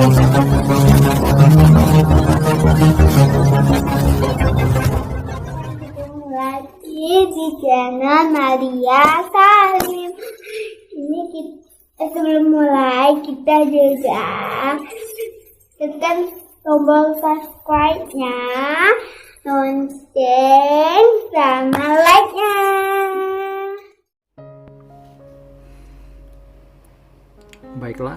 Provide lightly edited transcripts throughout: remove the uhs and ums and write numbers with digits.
Lagi di channel Maria Salim. Ini sebelum mulai kita juga tekan tombol subscribe-nya, lonceng, sama like-nya. Baiklah,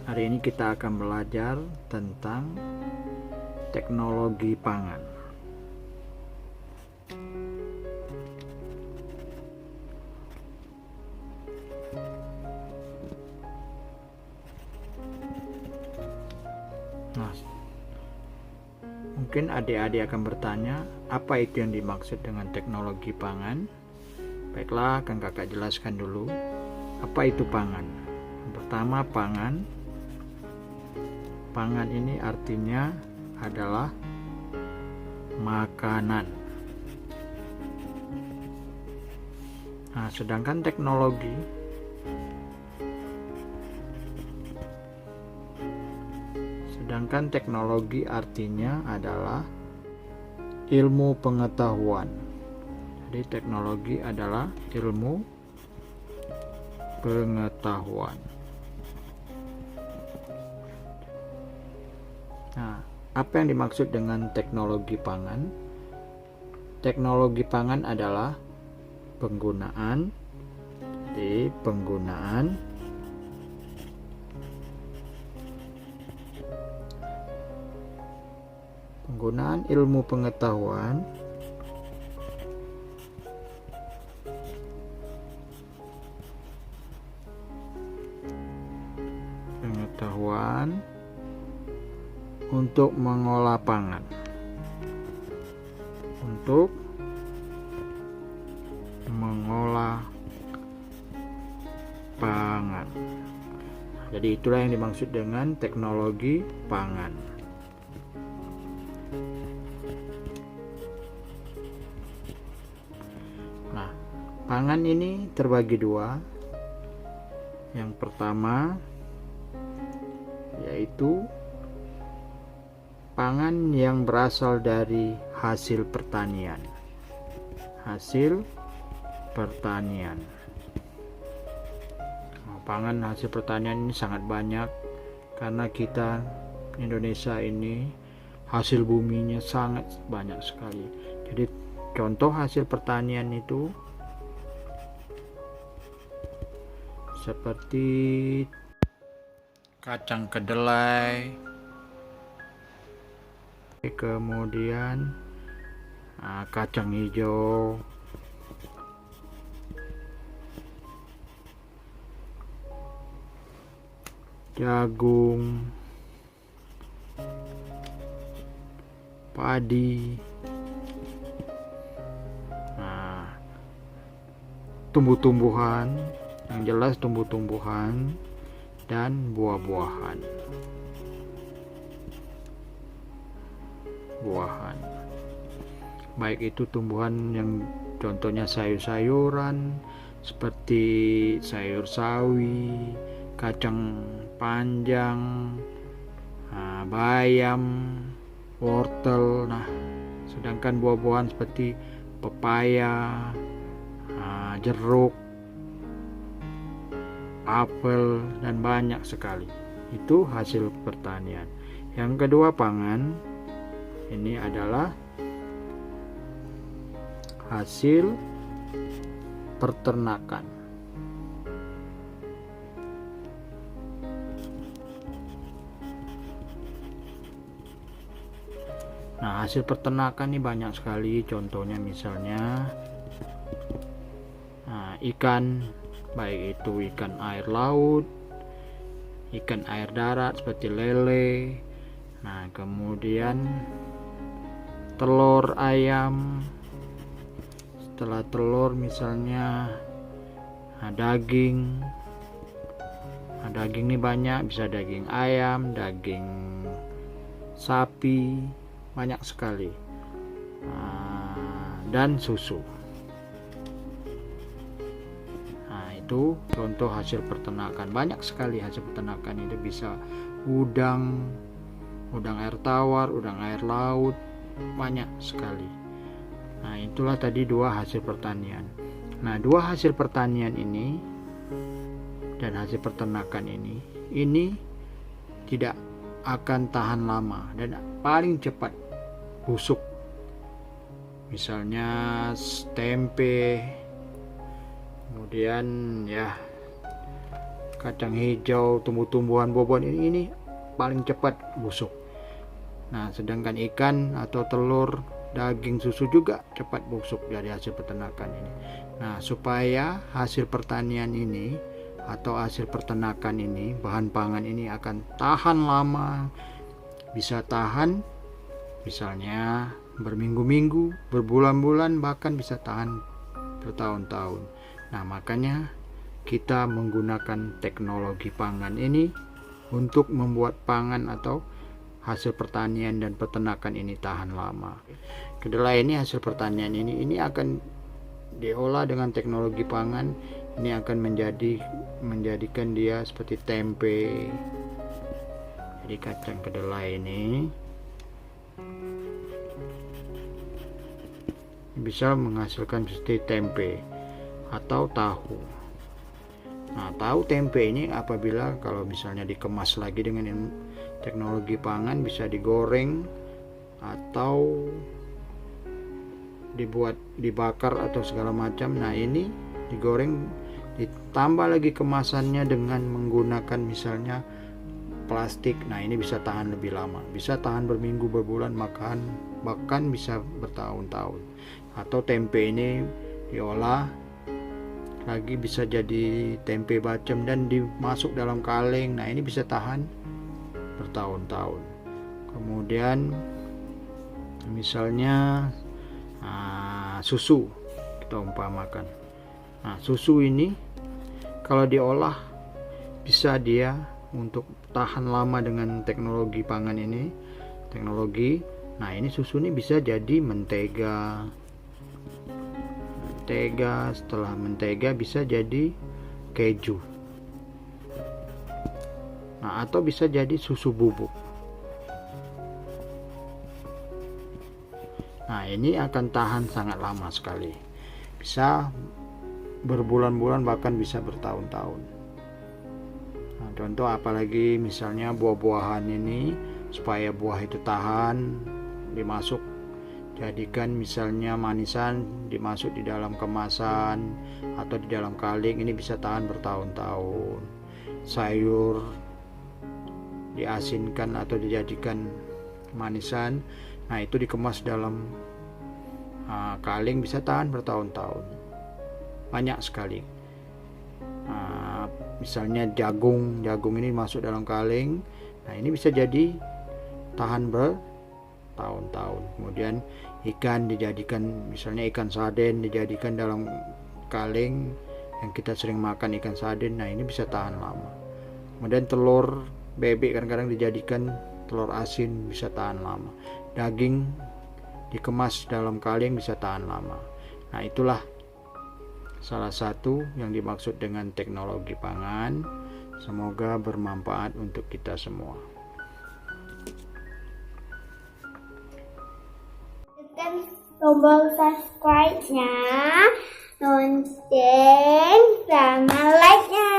hari ini kita akan belajar tentang teknologi pangan. Nah, mungkin adik-adik akan bertanya, apa itu yang dimaksud dengan teknologi pangan? Baiklah, akan kakak jelaskan dulu. Apa itu pangan? Yang pertama, pangan ini artinya adalah makanan. Nah, sedangkan teknologi artinya adalah ilmu pengetahuan. Jadi teknologi adalah ilmu pengetahuan. Nah, apa yang dimaksud dengan teknologi pangan? Teknologi pangan adalah penggunaan ilmu pengetahuan untuk mengolah pangan. Jadi itulah yang dimaksud dengan teknologi pangan. Nah, pangan ini terbagi dua. Yang pertama yaitu pangan yang berasal dari hasil pertanian. Pangan hasil pertanian ini sangat banyak karena kita Indonesia ini hasil buminya sangat banyak sekali. Jadi contoh hasil pertanian itu seperti kacang kedelai, kemudian kacang hijau, jagung, padi, tumbuh-tumbuhan, yang jelas tumbuh-tumbuhan dan buah-buahan. Baik itu tumbuhan yang contohnya sayur-sayuran seperti sayur sawi, kacang panjang, bayam, wortel. Nah, sedangkan buah-buahan seperti pepaya, jeruk, apel, dan banyak sekali. Itu hasil pertanian. Yang kedua, pangan ini adalah hasil peternakan. Nah, hasil peternakan ini banyak sekali. Contohnya misalnya ikan, baik itu ikan air laut, ikan air darat seperti lele. Nah, kemudian telur ayam. Setelah telur misalnya daging. Daging ini banyak, bisa daging ayam, daging sapi, banyak sekali. Dan susu. satu contoh hasil peternakan. Banyak sekali hasil peternakan itu, bisa udang air tawar, udang air laut, banyak sekali. Nah, itulah tadi 2 hasil pertanian. Nah, 2 hasil pertanian ini dan hasil peternakan ini tidak akan tahan lama dan paling cepat busuk. Misalnya tempe, kemudian ya kacang hijau, tumbuh-tumbuhan bobon ini paling cepat busuk. Nah, sedangkan ikan atau telur, daging, susu juga cepat busuk dari hasil peternakan ini. Nah, supaya hasil pertanian ini atau hasil peternakan ini, bahan pangan ini akan tahan lama, bisa tahan misalnya berminggu-minggu, berbulan-bulan, bahkan bisa tahan bertahun-tahun. Nah, makanya kita menggunakan teknologi pangan ini untuk membuat pangan atau hasil pertanian dan peternakan ini tahan lama. Kedelai ini, hasil pertanian ini akan diolah dengan teknologi pangan. Ini akan menjadikan dia seperti tempe. Jadi kacang kedelai ini bisa menghasilkan seperti tempe atau tahu. Nah, tahu tempe ini apabila kalau misalnya dikemas lagi dengan teknologi pangan, bisa digoreng atau dibakar atau segala macam. Nah, ini digoreng, ditambah lagi kemasannya dengan menggunakan misalnya plastik. Nah, ini bisa tahan lebih lama, bisa tahan berminggu, berbulan, bahkan bisa bertahun-tahun. Atau tempe ini diolah lagi bisa jadi tempe bacem dan dimasuk dalam kaleng. Nah, ini bisa tahan bertahun-tahun. Kemudian misalnya susu kita umpamakan. Nah, susu ini kalau diolah bisa dia untuk tahan lama dengan teknologi pangan ini, nah ini susu ini bisa jadi mentega, setelah mentega bisa jadi keju. Nah, atau bisa jadi susu bubuk. Nah, ini akan tahan sangat lama sekali, bisa berbulan-bulan, bahkan bisa bertahun-tahun. Nah, contoh apalagi misalnya buah-buahan ini, supaya buah itu tahan, jadikan misalnya manisan, dimasuk di dalam kemasan atau di dalam kaleng, ini bisa tahan bertahun-tahun. Sayur diasinkan atau dijadikan manisan, nah itu dikemas dalam kaleng, bisa tahan bertahun-tahun. Banyak sekali. Misalnya jagung ini masuk dalam kaleng, nah ini bisa jadi tahan bertahun-tahun. Kemudian ikan dijadikan, misalnya ikan sarden dijadikan dalam kaleng yang kita sering makan, ikan sarden, nah ini bisa tahan lama. Kemudian telur bebek kadang-kadang dijadikan telur asin, bisa tahan lama. Daging dikemas dalam kaleng bisa tahan lama. Nah, itulah salah satu yang dimaksud dengan teknologi pangan. Semoga bermanfaat untuk kita semua. Tekan tombol subscribe-nya, lonceng, sama like-nya.